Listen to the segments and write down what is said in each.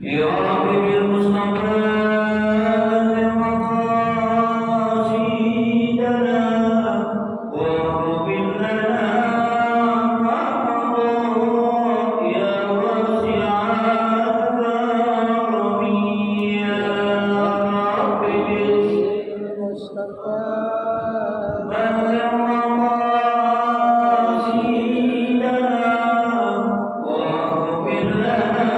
يا رب بالمصطفى مقاصدنا واغفر لنا ما مضى يا واسع الكرم يا رب بالمصطفى بلغ مقاصدنا واغفر لنا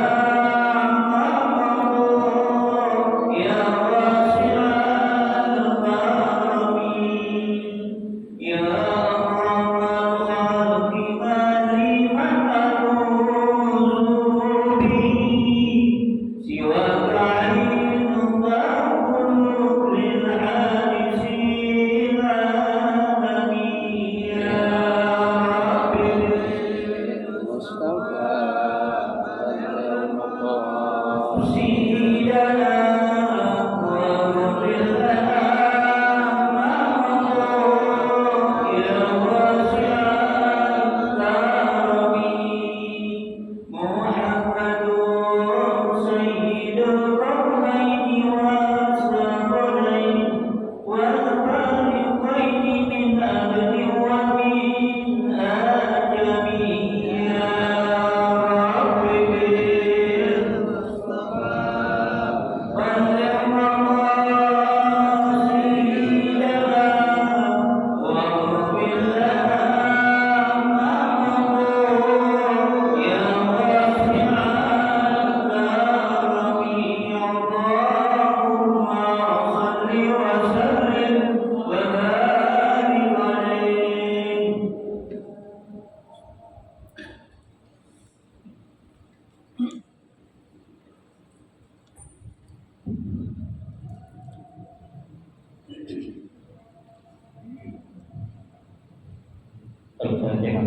الفاتحة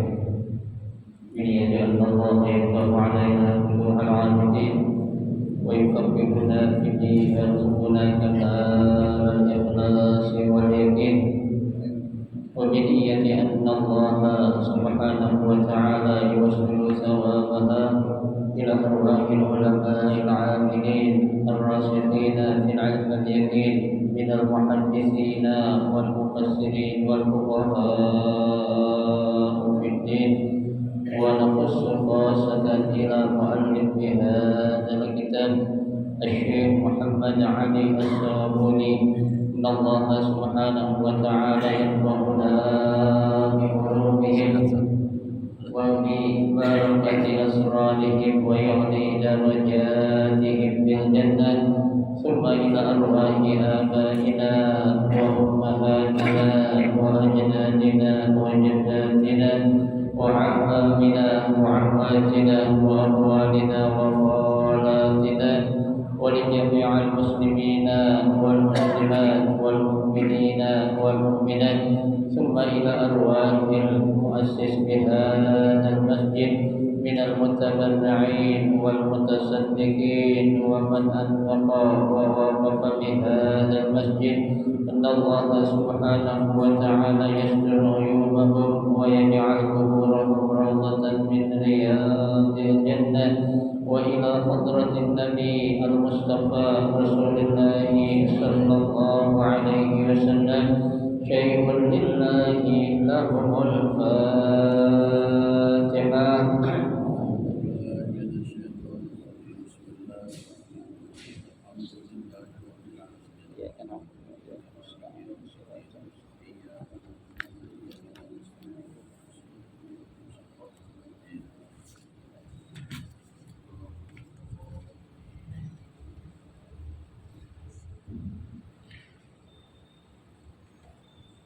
بنية أن الله يفتح علينا فتوح العارفين ويفقهنا في الدين ويرزقنا كمال الإخلاص واليقين وبنية أن الله سبحانه وتعالى يوصل ثوابها إلى أرواح العلماء العاملين الراسخين في العلم اليقين من المحدثين والمفسرين والفقهاء في الدين ونخص خاصة إلى مؤلف هذا الكتاب الشيخ محمد علي الصابوني إن الله سبحانه وتعالى ينفعنا بعلومهم وببركة أسرارهم ويعلي درجاتهم في الجنة ثم إلى أرواح آبائنا وأمهاتنا وأجدادنا وجداتنا وعمامنا وعماتنا وأخوالنا وخالاتنا ولجميع المسلمين والمسلمات والمؤمنين والمؤمنات ثم إلى أرواح المؤسس بهذا المسجد من المتبرعين والمتصدقين ومن أنفق ووقف بهذا المسجد أن الله سبحانه وتعالى يستر عيوبهم ويجعل قبورهم روضة من رياض الجنة وإلى حضرة النبي المصطفى رسول الله صلى الله عليه وسلم شيء لله لهم الفاتحة.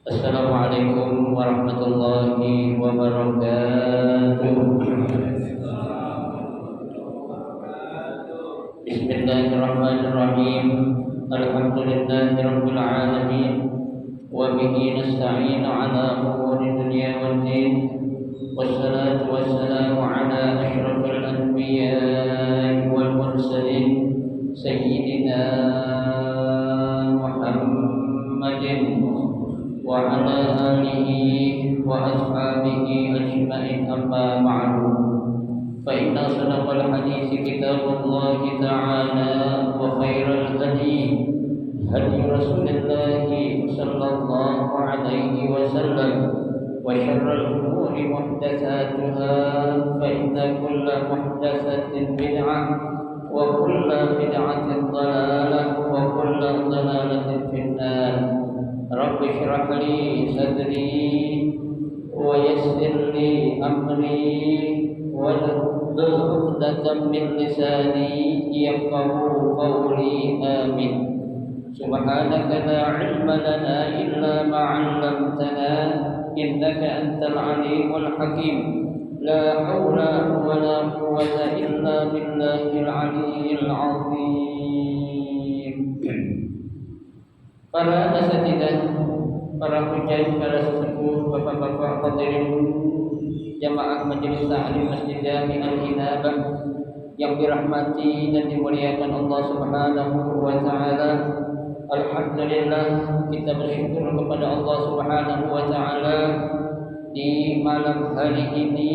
Assalamualaikum warahmatullahi wabarakatuh. Bismillahirrahmanirrahim. Alhamdulillahirabbil alamin wa bihi nasta'inu ala umuri dunya waddin. Wassalatu wassalamu ala asyrafil anbiya'i wal mursalin sayyidina Muhammadin wa ala alihi wa ashabihi ajma'in amma ba'du. فإن أصدق الحديث كتاب الله تعالى وخير الهدي هدي رسول الله صلى الله عليه وسلم وشر الأمور محدثاتها فإن كل محدثة بدعة وكل بدعة ضلالة وكل ضلالة في النار رب اشرح لي صدري ويسر لي أمري واحلل عقدة من لساني يفقهوا قولي آمين سبحانك لا علم لنا إلا ما علمتنا إنك أنت العليم الحكيم لا حول ولا قوة إلا بالله العلي العظيم. Para asatidzah, para hujjah, para sesepuh, bapak-bapak hadirin jamaah majelis ta'lim Masjid Jami' Al-Inabah yang dirahmati dan dimuliakan Allah Subhanahu wa taala. Alhamdulillah, kita bersyukur kepada Allah Subhanahu wa taala di malam hari ini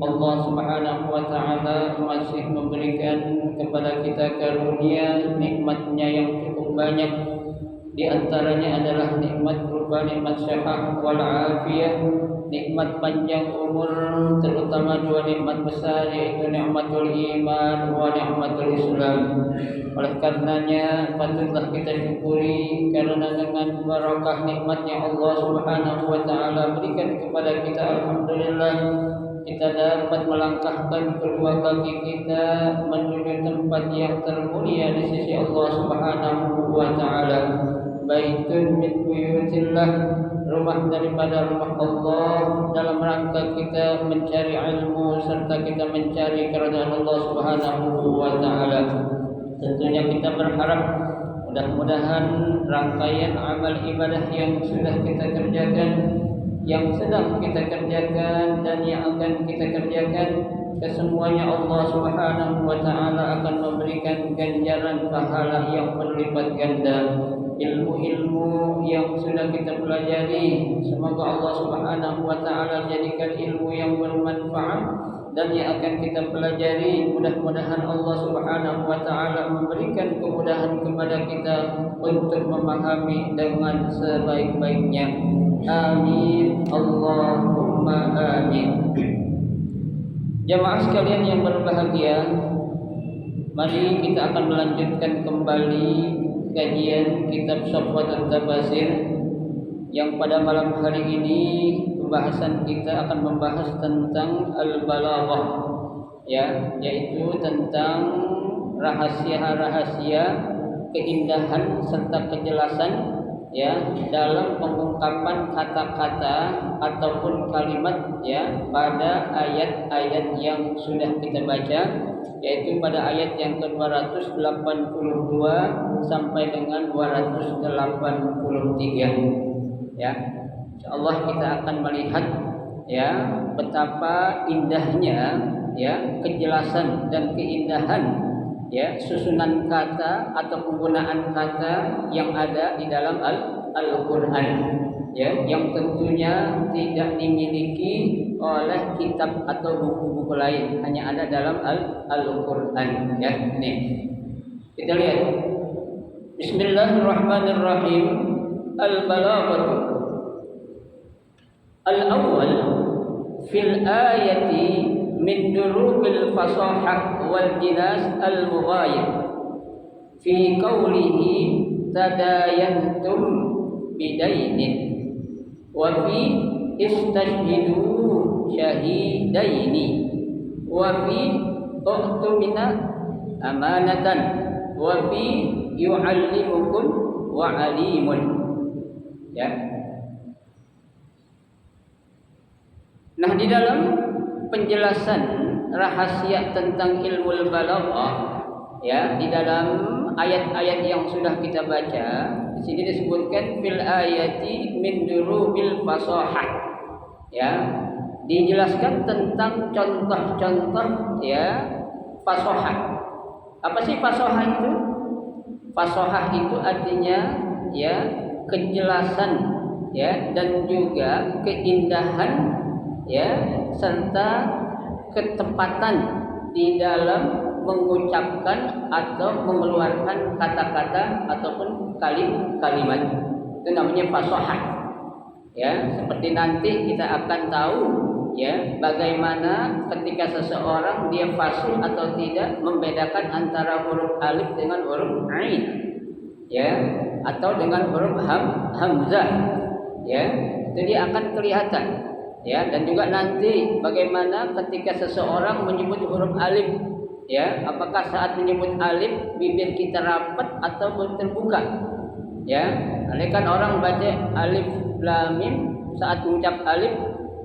Allah Subhanahu wa taala masih memberikan kepada kita karunia nikmat-Nya yang cukup banyak. Di antaranya adalah nikmat berupa nikmat sehat wal afiyah, nikmat panjang umur, terutama dua nikmat besar yaitu nikmatul iman wa nikmatul Islam. Oleh karenanya patutlah kita syukuri karena dengan barakah nikmatnya Allah Subhanahu wa taala berikan kepada kita, alhamdulillah kita dapat melangkahkan kedua kaki kita menuju tempat yang termulia di sisi Allah Subhanahu wa taala. Baitun min buyutillah, rumah daripada rumah Allah, dalam rangka kita mencari ilmu serta kita mencari kerajaan Allah Subhanahu wa taala. Tentunya kita berharap mudah-mudahan rangkaian amal ibadah yang sudah kita kerjakan, yang sedang kita kerjakan dan yang akan kita kerjakan, kesemuanya Allah Subhanahu wa taala akan memberikan ganjaran pahala yang berlipat ganda. Ilmu-ilmu yang sudah kita pelajari, semoga Allah Subhanahu wa taala jadikan ilmu yang bermanfaat, dan yang akan kita pelajari mudah-mudahan Allah Subhanahu wa taala memberikan kemudahan kepada kita untuk memahami dengan sebaik-baiknya. Amin Allahumma amin. Jamaah sekalian yang berbahagia, mari kita akan melanjutkan kembali kajian kitab Safwatul Tafasir yang pada malam hari ini pembahasan kita akan membahas tentang al-balaghah, ya, yaitu tentang rahasia-rahasia, keindahan serta kejelasan, ya, dalam pengungkapan kata-kata ataupun kalimat, ya, pada ayat-ayat yang sudah kita baca, yaitu pada ayat yang ke-282 sampai dengan 283, ya. Insyaallah kita akan melihat, ya, betapa indahnya, ya, kejelasan dan keindahan, ya, susunan kata atau penggunaan kata yang ada di dalam Al-Qur'an, ya, yang tentunya tidak dimiliki oleh kitab atau buku-buku lain, hanya ada dalam Al-Qur'an, ya. Ini kita lihat. Bismillahirrahmanirrahim. Al-balaghah. Al-awwal fil ayati min durubil fasahah wal jinas al-mughayir fi qawlihi tadayantum bidainin wa fi istashhidu syahidaini wa fi u'tumina amanatan wa fi yu'allimukum wa alimun, ya. Nah, di dalam penjelasan rahasia tentang ilmu balaghah, ya, di dalam ayat-ayat yang sudah kita baca, di sini disebutkan fil ayati min durubil fasahah, ya, dijelaskan tentang contoh-contoh, ya, fasahah. Apa sih fasahah itu? Fasahah itu artinya, ya, kejelasan, ya, dan juga keindahan, ya, serta ketepatan di dalam mengucapkan atau mengeluarkan kata-kata ataupun kalimat. Itu namanya fasahah. Ya, seperti nanti kita akan tahu ya bagaimana ketika seseorang dia fasih atau tidak membedakan antara huruf alif dengan huruf ain. Ya, atau dengan huruf hamzah. Ya, itu dia akan kelihatan. Ya, dan juga nanti bagaimana ketika seseorang menyebut huruf alif. Ya, apakah saat menyebut alif bibir kita rapat atau terbuka? Ya, kan orang baca alif lam mim saat mengucap alif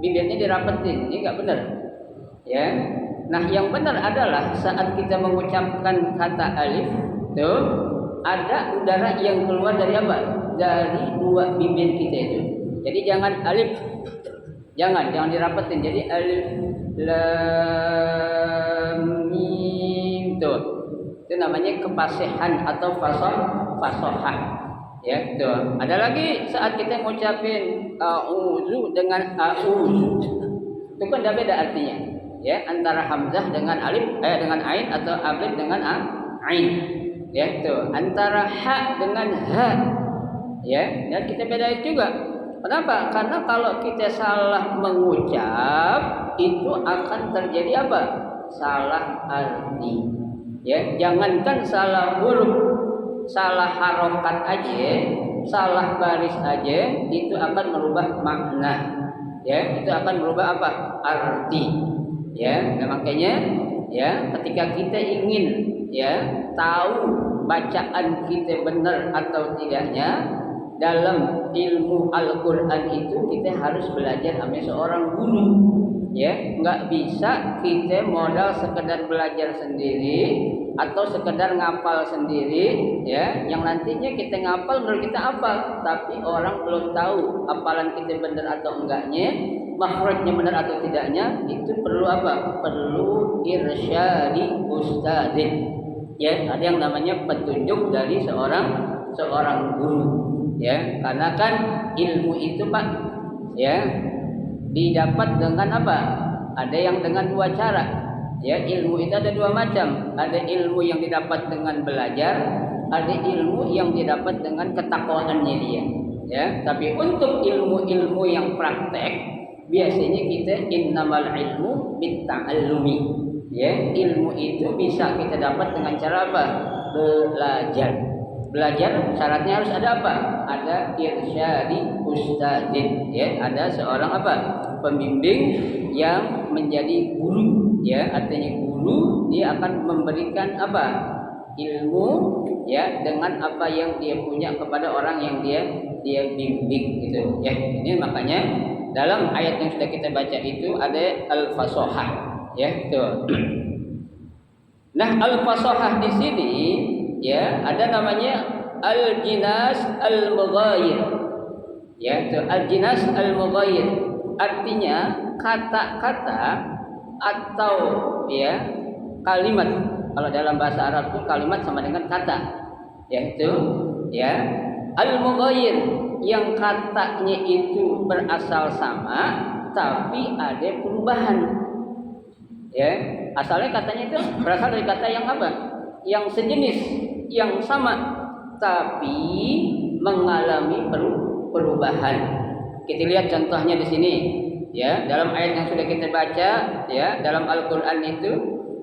bibirnya dirapetin, ini enggak benar. Ya. Nah, yang benar adalah saat kita mengucapkan kata alif, tuh ada udara yang keluar dari apa? Dari dua bibir kita itu. Jadi jangan alif, jangan dirapetin. Jadi alif lam mim tuh. Itu namanya kepasihan atau fasahah. Ya, tuh. Ada lagi saat kita ngucapin auzu dengan auzu. Itu kan beda artinya. Ya, antara hamzah dengan alif dengan ain atau alif dengan ain. Ya, tuh. Antara ha dengan ha. Ya, dan kita bedain juga. Kenapa? Karena kalau kita salah mengucap itu akan terjadi apa? Salah arti. Ya, jangankan salah huruf, salah harokat aja, salah baris aja itu akan merubah makna. Ya, itu akan merubah apa? Arti. Ya, nah makanya ya ketika kita ingin ya tahu bacaan kita benar atau tidaknya dalam ilmu Al-Qur'an itu kita harus belajar sama seorang guru. Ya, nggak bisa kita modal sekedar belajar sendiri atau sekedar ngapal sendiri ya, yang nantinya kita ngapal menurut kita apa, tapi orang belum tahu hafalan kita benar atau enggaknya, makhrajnya benar atau tidaknya, itu perlu apa? Perlu irsyadi ustadzin. Ya, ada yang namanya petunjuk dari seorang guru. Ya, karena kan ilmu itu Pak ya didapat dengan apa? Ada yang dengan dua cara. Ya, ilmu itu ada dua macam. Ada ilmu yang didapat dengan belajar, ada ilmu yang didapat dengan ketakwaannya dia. Ya, tapi untuk ilmu-ilmu yang praktek, biasanya kita innamal ilmu bitta'allumi. Ya, ilmu itu bisa kita dapat dengan cara apa? Belajar. Belajar syaratnya harus ada apa? Ada irsyadi ustadzin, ya, ada seorang apa? Pembimbing yang menjadi guru, ya, artinya guru dia akan memberikan apa? Ilmu, ya, dengan apa yang dia punya kepada orang yang dia bimbing gitu. Ya, ini makanya dalam ayat yang sudah kita baca itu ada al-fasahah, ya, tuh. Nah, al-fasahah di sini ya ada namanya al-jinas al-mughayir. Ya, itu al-jinas al-mughayir. Artinya kata-kata atau ya kalimat. Kalau dalam bahasa Arab itu kalimat sama dengan kata. Yaitu ya al-mughayir yang katanya itu berasal sama tapi ada perubahan. Ya, asalnya katanya itu berasal dari kata yang apa? Yang sejenis, yang sama, tapi mengalami perubahan. Kita lihat contohnya di sini, ya, dalam ayat yang sudah kita baca, ya, dalam Al-Qur'an itu,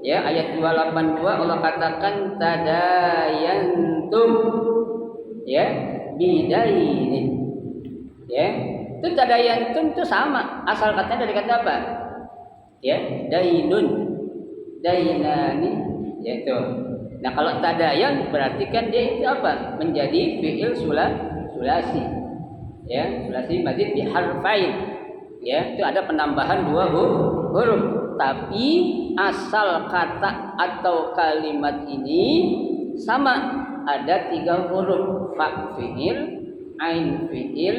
ya, ayat 282 Allah katakan tadayantum, ya, bidainin. Ya, itu tadayantum itu sama, asal katanya dari kata apa? Ya, dainun, dainani, yaitu. Nah, kalau tadayan berarti kan dia itu apa? Menjadi fi'il sulasi. Ya, sulasi mazid bi harfain. Ya, itu ada penambahan dua huruf. Tapi asal kata atau kalimat ini sama, ada 3 huruf, fa fi'il, ain fi'il,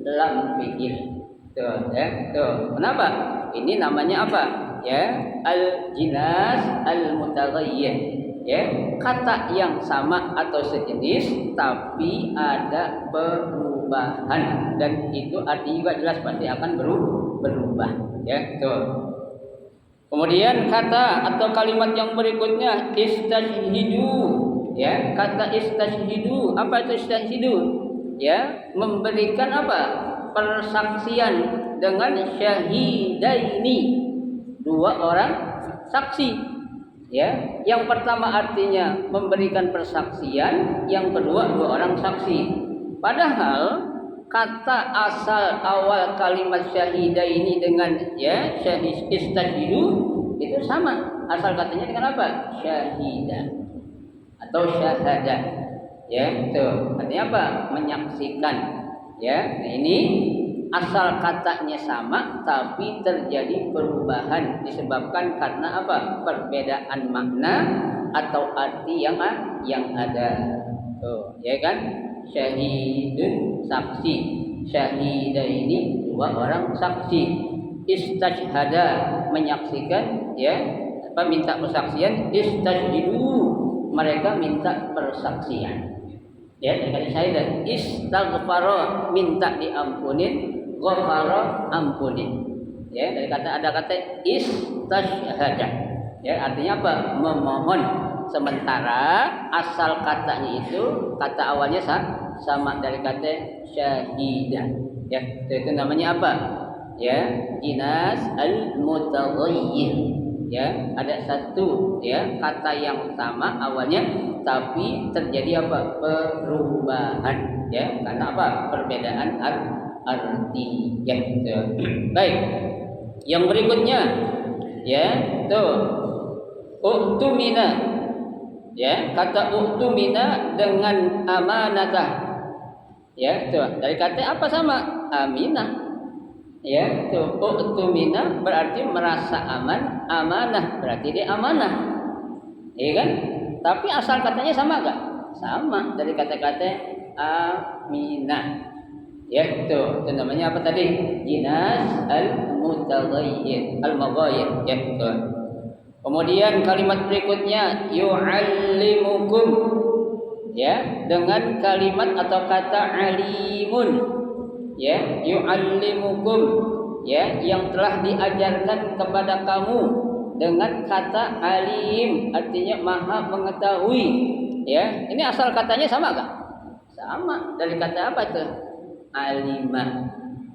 lam fi'il. Tuh, ya, tuh. Kenapa? Ini namanya apa? Ya, al-jinas al-mutaghayyir. Ya, kata yang sama atau sejenis tapi ada perubahan, dan itu artinya juga jelas pasti akan berubah. Ya, tuh. Kemudian kata atau kalimat yang berikutnya istashhidu, ya. Kata istashhidu, apa itu istashhidu? Ya, memberikan apa? Persaksian dengan syahidaini, dua orang saksi. Ya, yang pertama artinya memberikan persaksian, yang kedua dua orang saksi. Padahal kata asal awal kalimat syahidaini dengan ya syahid istashhidu itu sama. Asal katanya dengan apa? Syahidah atau syahadah. Ya, itu artinya apa? Menyaksikan. Ya, nah ini asal katanya sama tapi terjadi perubahan disebabkan karena apa? Perbedaan makna atau arti yang ada. Tuh, ya kan? Syahidun saksi, syahidaini dua orang saksi, istashhada menyaksikan, ya, apa minta persaksian, istashhidu mereka minta persaksian. Ya, dari syahidah, istaghfara minta diampunin, ghafara ampunin. Ya, dari kata ada kata istashhada. Ya, artinya apa? Memohon. Sementara asal katanya itu kata awalnya sama dari kata syahidah. Ya, itu namanya apa? Ya, jinas al-mutaghayyir. Ya, ada satu ya kata yang sama awalnya tapi terjadi apa? Perubahan. Ya, karena apa? Perbedaan arti. Ya, baik. Yang berikutnya ya, tuh uktumina. Ya, kata uktumina dengan amanatah. Ya, itu dari kata apa sama? Aminah. Ya, itu uktumina berarti merasa aman, amanah berarti dia amanah. Iya kan? Tapi asal katanya sama enggak? Sama dari kata-kata aminah. Ya, itu namanya apa tadi? Jinas al-mutaghayyir, al-mughayyir. Ya, itu. Kemudian kalimat berikutnya yu'allimukum, ya, dengan kalimat atau kata alimun, ya, yu'allimukum, ya, yang telah diajarkan kepada kamu dengan kata alim, artinya maha mengetahui. Ya, ini asal katanya sama enggak? Sama dari kata apa itu? Alimah.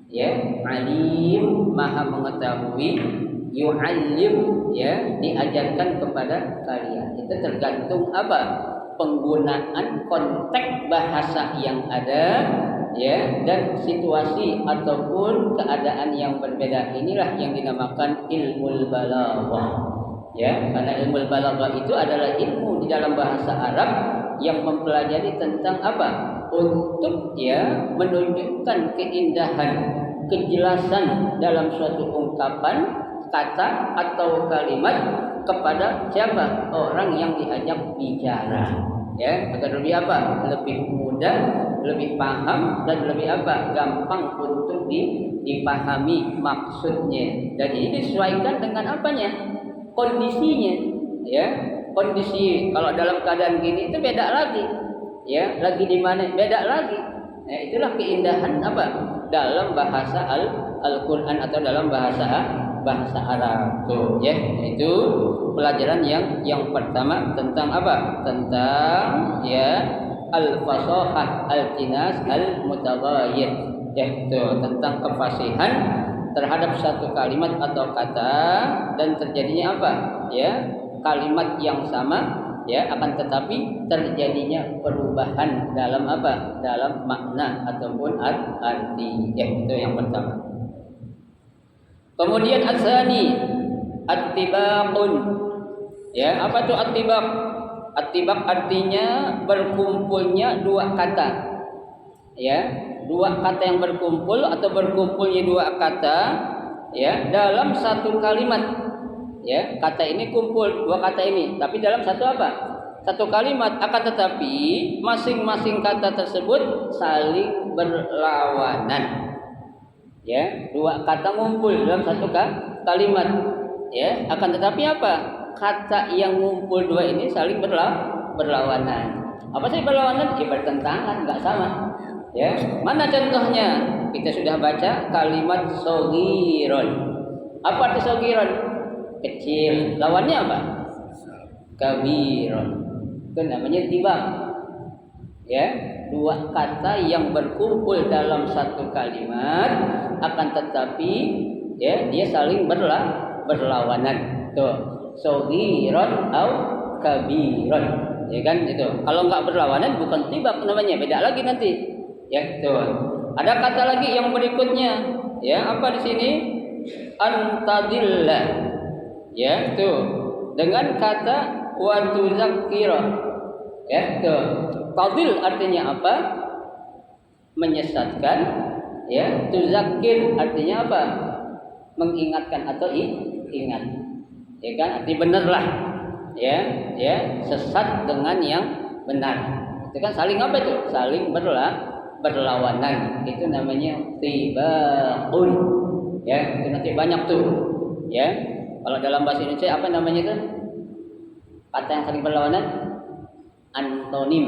Ya, alim maha mengetahui. Yu'allim, ya, diajarkan kepada kalian. Itu tergantung apa? Penggunaan konteks bahasa yang ada, ya, dan situasi ataupun keadaan yang berbeda. Inilah yang dinamakan ilmu balaghah. Ya, karena ilmu balaghah itu adalah ilmu di dalam bahasa Arab yang mempelajari tentang apa? Untuk ya menunjukkan keindahan, kejelasan dalam suatu ungkapan, kata atau kalimat kepada siapa? Orang yang diajak bicara. Ya, agar lebih apa? Lebih mudah, lebih paham dan lebih apa? Gampang untuk dipahami maksudnya. Dan ini disesuaikan dengan apanya? Kondisinya. Ya, kondisi kalau dalam keadaan gini itu beda lagi. Ya, lagi di mana? Beda lagi. Nah, itulah keindahan apa? Dalam bahasa Al-Qur'an atau dalam bahasa Arab. Tuh, ya, itu pelajaran yang pertama tentang apa? Tentang ya al-fasahah, al-jinas, al-mutaghayyir. Ya, itu tentang kefasihan terhadap satu kalimat atau kata dan terjadinya apa? Ya, kalimat yang sama, ya, akan tetapi terjadinya perubahan dalam apa? Dalam makna ataupun arti. Ya, itu yang pertama. Kemudian atsani attibaqun. Ya, apa itu attibaq? Attibaq artinya berkumpulnya dua kata. Ya, dua kata yang berkumpul atau berkumpulnya dua kata, ya, dalam satu kalimat. Ya, kata ini kumpul dua kata ini, tapi dalam satu apa? Satu kalimat. Akan tetapi masing-masing kata tersebut saling berlawanan. Ya, dua kata ngumpul dalam satu kalimat. Ya, akan tetapi apa? Kata yang ngumpul dua ini saling berlawanan. Apa sih berlawanan? Ya, bertentangan, enggak sama. Ya, mana contohnya? Kita sudah baca kalimat sogiron. Apa arti sogiron? kecil. Lawannya apa? Kabiron. Itu namanya tibak. Ya, dua kata yang berkumpul dalam satu kalimat akan tetapi ya dia saling berlawanan. Tuh, saghiron au kabiron. Ya kan itu. Kalau enggak berlawanan bukan tibak namanya, beda lagi nanti. Ya, tuh. Ada kata lagi yang berikutnya. Ya, apa di sini? Antadillah. Ya, tuh. Dengan kata wa tuzakkira. Ya, tuh. Tadil artinya apa? Menyesatkan. Ya, tuzakkir artinya apa? Mengingatkan atau ingat. Ya kan? Arti benarlah. Ya, sesat dengan yang benar. Itu kan saling apa itu? Saling berlawanan. Itu namanya tibaqun. Ya, itu nanti banyak tuh. Ya. Kalau dalam bahasa Indonesia apa namanya itu? Kata yang saling berlawanan antonim.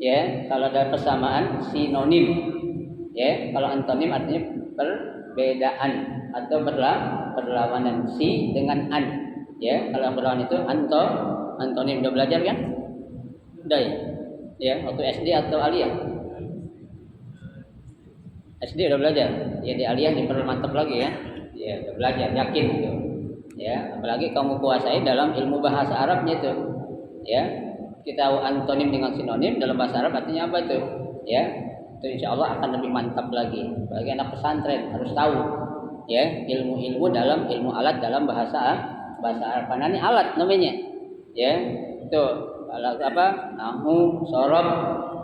Ya, kalau ada persamaan sinonim. Ya, kalau antonim artinya perbedaan atau berlawanan. Si dengan an. Ya, kalau berlawan itu antonim. Udah belajar kan? Udah ya? Ya, waktu SD atau aliyah? SD udah belajar. Ya di aliyah dipermantap lagi ya. Ya, udah belajar, yakin gitu. Ya, apalagi kamu kuasai dalam ilmu bahasa Arabnya itu. Ya, kita tahu antonim dengan sinonim dalam bahasa Arab artinya apa itu? Ya, itu insya Allah akan lebih mantap lagi. Bagi anak pesantren harus tahu ya ilmu-ilmu dalam ilmu alat dalam bahasa Arab. Karena ini alat namanya. Ya, itu alat apa? Nahwu, shorof,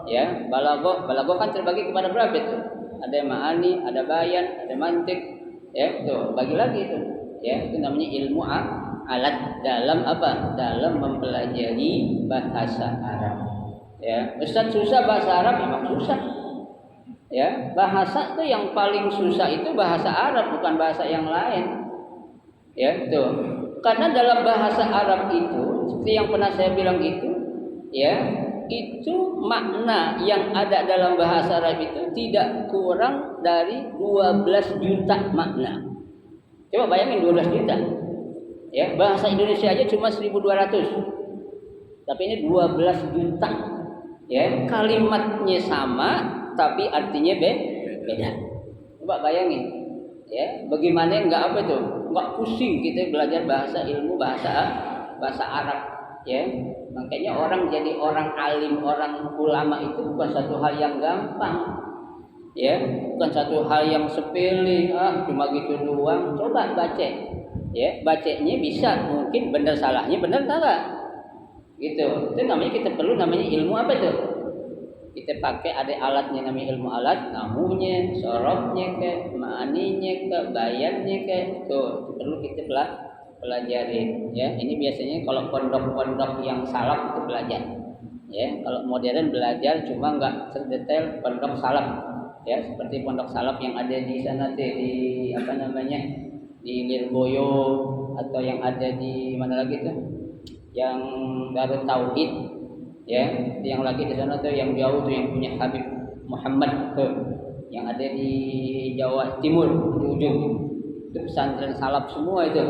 ya, balaghah kan terbagi kepada berapa itu? Ada ma'ani, ada bayan, ada mantik. Ya, itu bagi lagi itu. Ya, itu namanya ilmu alat dalam apa? Dalam mempelajari bahasa Arab. Ya, Ustaz susah bahasa Arab, memang susah. Ya, bahasa itu yang paling susah itu bahasa Arab, bukan bahasa yang lain. Ya, itu. Karena dalam bahasa Arab itu, seperti yang pernah saya bilang itu, ya, itu makna yang ada dalam bahasa Arab itu tidak kurang dari 12 juta makna. Coba bayangin 12 juta. Ya, bahasa Indonesia aja cuma 1.200. Tapi ini 12 juta. Ya, kalimatnya sama tapi artinya beda. Coba bayangin. Ya, bagaimana enggak apa itu? Enggak pusing kita belajar ilmu bahasa Arab, ya. Makanya orang jadi orang alim, orang ulama itu bukan satu hal yang gampang. Ya, bukan satu hal yang sepele, cuma gitu doang. Coba baca. Ya, bacanya bisa, mungkin benar salahnya benar enggak? Gitu. Itu namanya kita perlu ilmu apa itu? Kita pakai ada alatnya namanya ilmu alat, nahwunya, sorofnya ke, ma'aninya ke, bayannya ke, itu perlu kita pelajari. Ya, ini biasanya kalau pondok-pondok yang salaf itu belajar. Ya, kalau modern belajar cuma nggak sedetail pondok salaf. Ya, seperti pondok salaf yang ada di sana di apa namanya di Lirboyo atau yang ada di mana lagi tuh, yang Darut Tauhid. Ya, yang lagi di sana tuh yang jauh tuh yang punya Habib Muhammad tuh, yang ada di Jawa Timur di ujung. Itu pesantren salaf semua itu.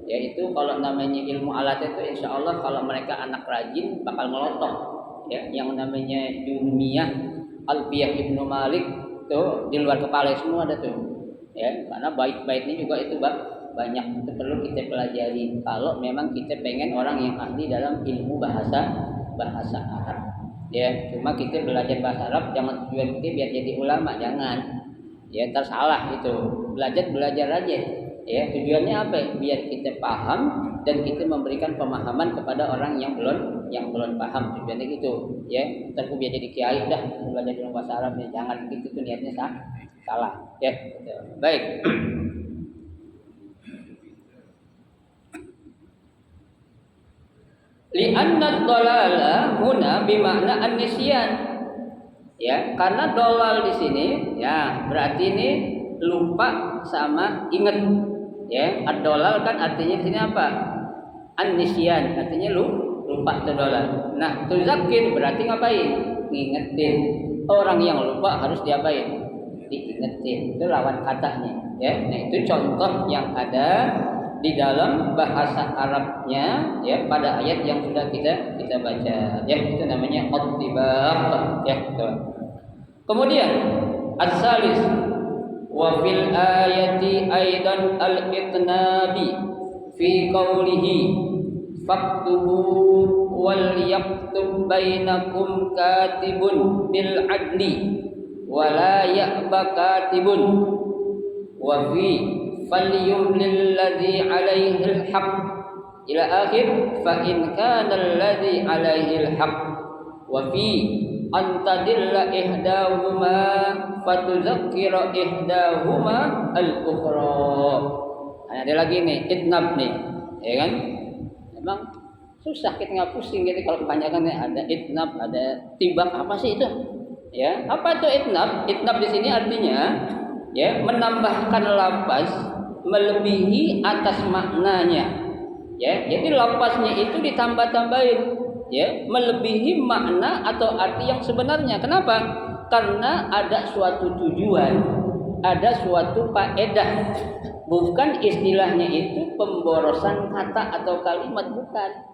Ya, itu kalau namanya ilmu alat itu insya Allah kalau mereka anak rajin bakal melotok. Ya, yang namanya Jumiyah, Alfiyah Ibnu Malik tuh di luar kepala semua ada tuh. Ya, karena bait-baitnya juga itu banyak, itu perlu kita pelajari kalau memang kita pengen orang yang ahli dalam ilmu bahasa Arab. Ya, cuma kita belajar bahasa Arab jangan tujuan kita biar jadi ulama, jangan. Ya, tersalah itu. Belajar aja. Ya, tujuannya apa? Biar kita paham dan kita memberikan pemahaman kepada orang yang belum paham. Tujuannya gitu. Ya, ntar biar jadi kiai udah belajar dalam bahasa Arab ya. Jangan gitu tuh niatnya salah. Ya, gitu. Baik. Li'anna dhalala huna bimakna an-nisyan. Ya, karena dolal di sini ya berarti ini lupa sama ingat. Ya, ad-dolal kan artinya di sini apa? An-nisyan artinya lupa itu dolal. Nah, tuzakkir berarti ngapain? Ngingetin. Orang yang lupa harus diapain? Diingetin. Itu lawan katanya, ya. Nah, itu contoh yang ada di dalam bahasa Arabnya ya pada ayat yang sudah kita baca ya, itu namanya ittibaq ya. Kemudian as-salis wa fil ayati aidan al-itnabi fi qawlihi faktubu wal yaktub bainakum katibun bil adli wa la ya'ba katibun wa fi falyumlil ladzi 'alaihi al-haq ila akhir fa in kana alladzi 'alaihi al-haq wa fi antadilla ihdahuma fatuzakkira ihdahuma al-ukhra. Nah, ada lagi nih itnab nih, ya kan? Memang susah kita nggak pusing gitu kalau kebanyakan ada itnab, ada tibak, apa sih itu? Ya, apa itu itnab? Itnab di sini artinya ya menambahkan lafaz melebihi atas maknanya. Ya, jadi lafaznya itu ditambah-tambahin. Ya, melebihi makna atau arti yang sebenarnya. Kenapa? Karena ada suatu tujuan, ada suatu faedah. Bukan istilahnya itu pemborosan kata atau kalimat, bukan.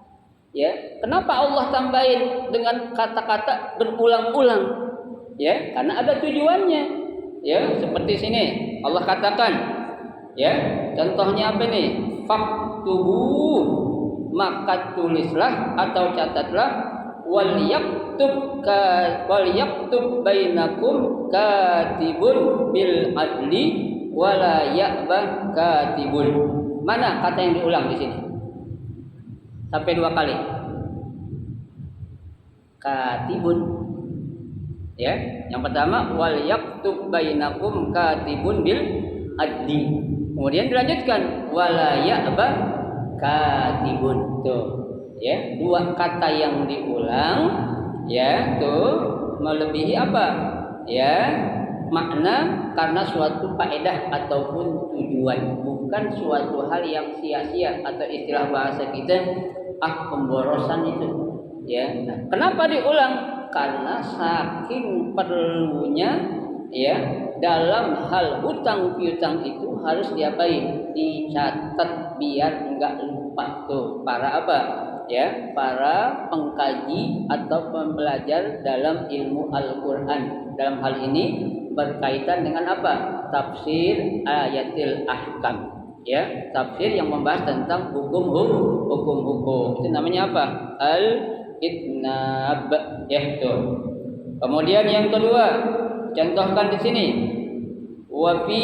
Ya, kenapa Allah tambahin dengan kata-kata berulang-ulang? Ya, karena ada tujuannya. Ya, seperti sini Allah katakan, ya, contohnya apa nih? Faktubu, maka tulislah atau catatlah, wal yaktub bainakum katibun bil adli wala ya'ba katibun. Mana kata yang diulang di sini? Sampai 2 kali. Katibun. Ya, yang pertama wal yaktub bainakum katibun bil adli. Kemudian dilanjutkan wala ya'ba katibun. Tuh, ya, 2 kata yang diulang ya, tuh melebihi apa? Ya, makna karena suatu faedah ataupun tujuan, bukan suatu hal yang sia-sia atau istilah bahasa kita pemborosan itu. Ya, nah, kenapa diulang? Karena saking perlunya ya dalam hal hutang piutang itu harus diapain? Dicatat biar enggak lupa tuh para apa? Ya, para pengkaji atau pembelajar dalam ilmu Al-Qur'an. Dalam hal ini berkaitan dengan apa? Tafsir ayatil ahkam. Ya, tafsir yang membahas tentang hukum-hukum. Itu namanya apa? Al-itnab. Ya, tuh. Kemudian yang kedua, contohkan di sini. Wa fi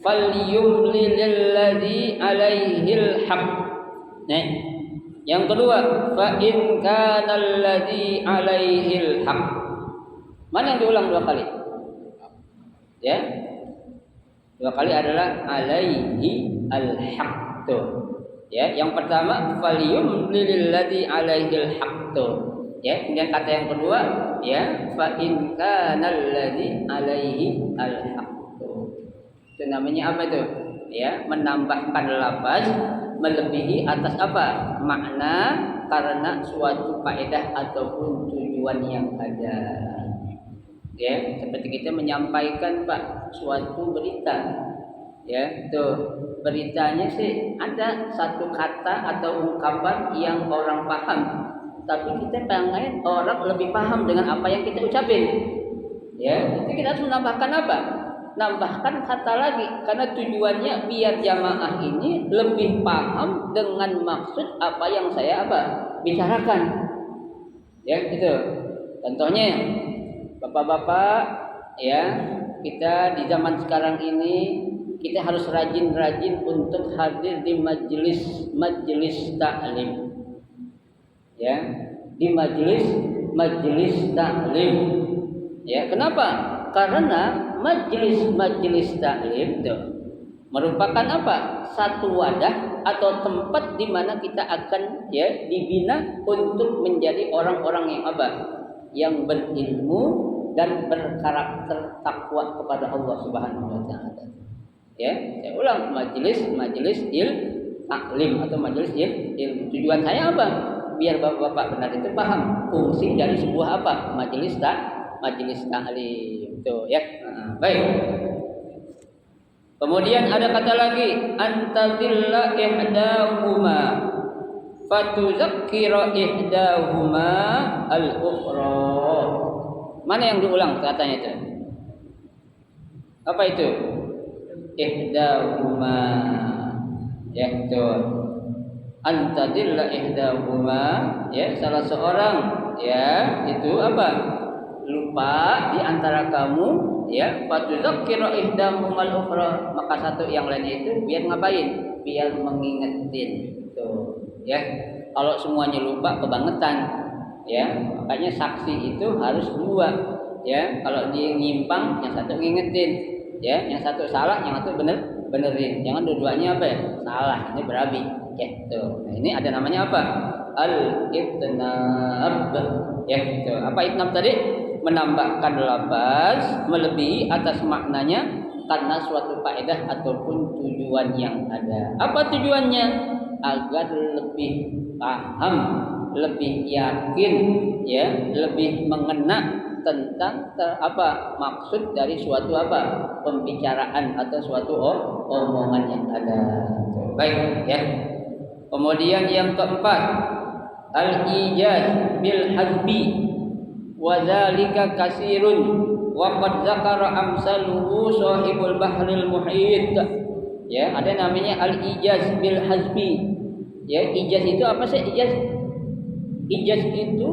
falyumlil ladzi 'alaihil haq. Nah, yang kedua, fa in kana alladzi 'alaihil haq. Mana yang diulang 2 kali? Ya. 2 kali adalah alaihi al-haq. Tuh. Ya, yang pertama falyumlil ladzi 'alaihil haq. Tuh. Ya, kemudian kata yang kedua ya fa in kana alladzi 'alaihi al-haq. Itu namanya apa itu? Ya, menambahkan lafaz melebihi atas apa? Makna karena suatu faedah ataupun tujuan yang ada. Ya, seperti kita menyampaikan Pak suatu berita. Ya, itu beritanya sih ada satu kata atau ungkapan yang orang paham, tapi kita pengen orang lebih paham dengan apa yang kita ucapin. Ya, itu kita harus menambahkan apa? Nambahkan kata lagi karena tujuannya biar jamaah ini lebih paham dengan maksud apa yang saya bicarakan. Ya, itu. Contohnya Bapak-bapak ya, kita di zaman sekarang ini kita harus rajin-rajin untuk hadir di majelis taklim. Ya, di majelis taklim. Ya, kenapa? Karena majelis taklim itu merupakan apa? Satu wadah atau tempat di mana kita akan ya dibina untuk menjadi orang-orang yang yang berilmu dan berkarakter takwa kepada Allah Subhanahu wa taala. Ya, saya ulang, majelis taklim atau majelis ilmu. Tujuan saya apa? Biar bapak-bapak benar itu paham fungsi dari sebuah majelis taklim. Itu ya. Nah, baik. Kemudian ada kata lagi antadilla ihdahuma fatuzakkira ihdahuma al-ukhra. Mana yang diulang katanya itu? Apa itu? Ihdahuma. Ya, itu. Antadilla ihdahuma, ya, salah seorang, ya, itu apa? Lupa di antara kamu, ya, fatuzakkira ihdahumal ukhra, maka satu yang lain itu biar ngapain? Biar mengingetin. Tuh, ya. Kalau semuanya lupa kebangetan, ya. Makanya saksi itu harus dua, ya. Kalau dia nyimpang, yang satu ngingetin, ya. Yang satu salah, yang satu benerin. Jangan dua-duanya apa ya? Salah, ini berabi. Gitu. Nah, ini ada namanya apa? Al-itnab. Ya, gitu. Apa itnab tadi? Menambahkan lafaz melebihi atas maknanya karena suatu faedah ataupun tujuan yang ada. Apa tujuannya? Agar lebih paham, lebih yakin, ya, lebih mengena tentang apa maksud dari suatu apa pembicaraan atau suatu omongan yang ada. Baik, ya. Kemudian yang keempat, al-ijaz bil hazbi wa dzalika kasirun wa qad zakara amsaluhu sahibul bahril muhit. Ya, ada namanya al-ijaz bil hazbi. Ya, ijaz itu apa sih ijaz? Ijaz itu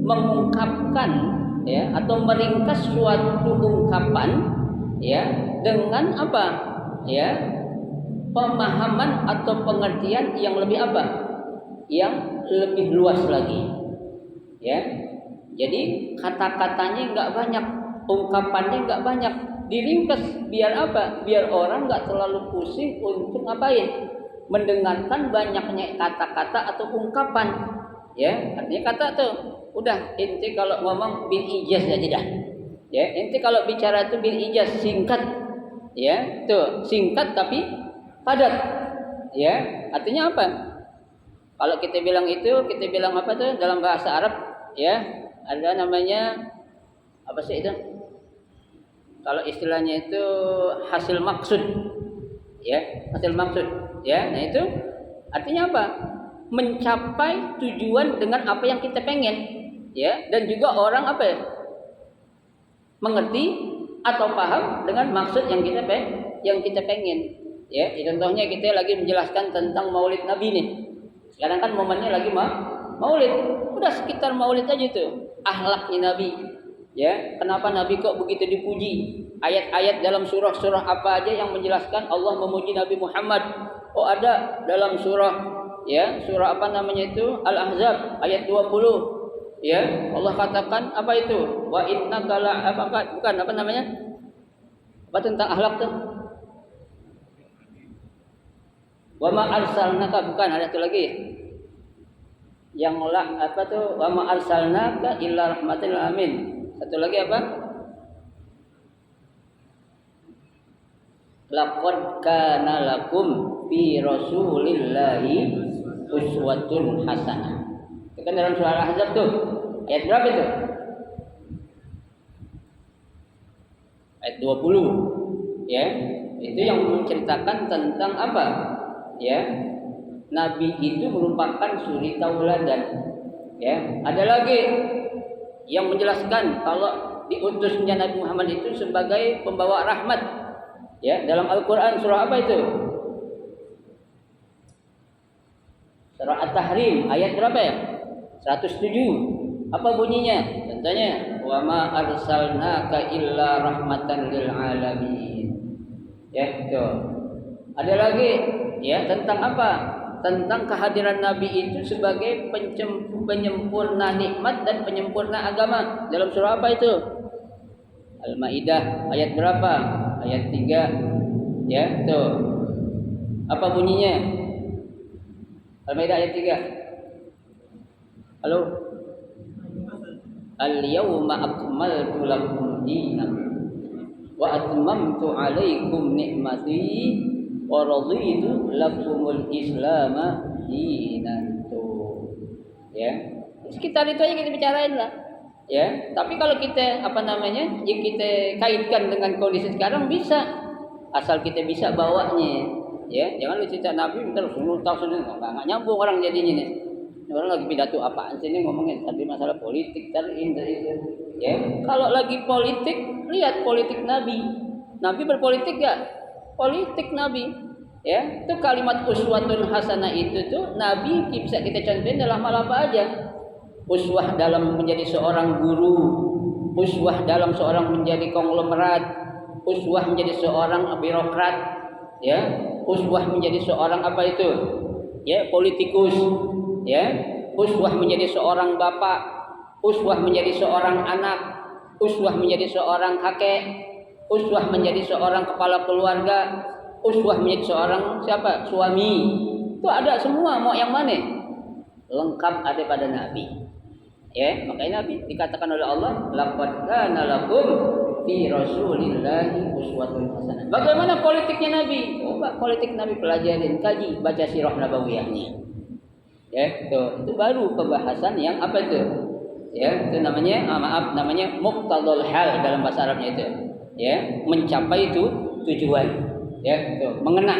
mengungkapkan, ya, atau meringkas suatu ungkapan, ya, dengan apa? Ya, pemahaman atau pengertian yang lebih apa? Yang lebih luas lagi. Ya. Jadi kata-katanya enggak banyak, ungkapannya enggak banyak, diringkas biar apa? Biar orang enggak terlalu pusing untuk ngapain? Mendengarkan banyaknya kata-kata atau ungkapan. Ya, artinya kata tuh udah inti kalau ngomong bil ijaz aja dah. Ya, inti kalau bicara itu bil ijaz, singkat. Ya, tuh, singkat tapi padat. Ya, artinya apa? Kalau kita bilang itu, kita bilang apa tuh dalam bahasa Arab, ya? Ada namanya apa sih itu? Kalau istilahnya itu hasil maksud. Ya, hasil maksud. Ya, nah itu artinya apa? Mencapai tujuan dengan apa yang kita pengen. Ya, dan juga orang apa ya? Mengerti atau paham dengan maksud yang kita pengen. Ya, contohnya kita lagi menjelaskan tentang Maulid Nabi nih. Sekarang kan momennya lagi Maulid. Udah sekitar Maulid aja tuh. Akhlaknya Nabi. Ya, kenapa Nabi kok begitu dipuji? Ayat-ayat dalam surah-surah apa aja yang menjelaskan Allah memuji Nabi Muhammad? Oh, ada dalam surah, ya, surah apa namanya itu? Al-Ahzab ayat 20. Ya, Allah katakan apa itu? Wa innaka la bukan apa namanya? Apa tentang akhlak tuh? Wa ma arsalnaka, bukan, ada satu lagi. Yang apa tuh? Wa ma arsalnaka illa rahmatan lil alamin. Satu lagi apa? Laqad kana lakum fi rasulillahi uswatun hasanah. Itu kan dalam surah Al-Ahzab tuh. Ayat berapa itu? Ayat 20. Ya. Itu yang menceritakan tentang apa? Ya. Nabi itu merupakan suri tauladan. Ya, ada lagi yang menjelaskan kalau diutusnya Nabi Muhammad itu sebagai pembawa rahmat. Ya, dalam Al-Qur'an surah apa itu? Surah At-Tahrim ayat berapa ya? 107. Apa bunyinya? Contohnya, wa ma arsalnaka illa rahmatan lil alamin. Ya, itu. Ada lagi, ya, tentang apa? Tentang kehadiran Nabi itu sebagai penyempurna nikmat dan penyempurna agama. Dalam surah apa itu? Al-Maidah ayat berapa? Ayat 3. Ya, tuh. Apa bunyinya? Al-Maidah ayat 3. Halo. Al-yawma akmaltu lakum dinakum wa atmamtu 'alaikum ni'mati wa raditu lakumul Islam dinan. Tuh. Ya. Sekitar itu aja kita bicarain lah. Ya, tapi kalau kita apa namanya? Ya kita kaitkan dengan kondisi sekarang bisa. asal kita bisa bawanya. Ya, jangan lu cerita Nabi terus lu tahu sendiri enggak nyambung orang jadinya nih. Orang lagi pidato apaan sih ini ngomongin tadi masalah politik tadi itu. Ya, kalau lagi politik, lihat politik Nabi. Nabi berpolitik enggak? Politik Nabi. Ya, itu kalimat uswatun hasanah itu tuh Nabi bisa kita contohin dalam hal apa aja. Uswah dalam menjadi seorang guru, uswah dalam seorang menjadi konglomerat, uswah menjadi seorang birokrat, ya, uswah menjadi seorang apa itu, ya, politikus, ya, uswah menjadi seorang bapak, uswah menjadi seorang anak, uswah menjadi seorang kakek, uswah menjadi seorang kepala keluarga, uswah menjadi seorang siapa, suami, itu ada semua, mau yang mana, lengkap ada pada Nabi. Ya, makanya Nabi dikatakan oleh Allah, laqad kana lakum fi Rasulillahi uswatun hasanah. Bagaimana politiknya Nabi? Coba politik Nabi pelajarin, kaji, baca sirah nabawiyahnya. Ya, itu baru pembahasan yang apa itu? Ya, itu namanya namanya muqtadul hal dalam bahasa Arabnya itu. Ya, mencapai itu tujuan. Ya, itu mengena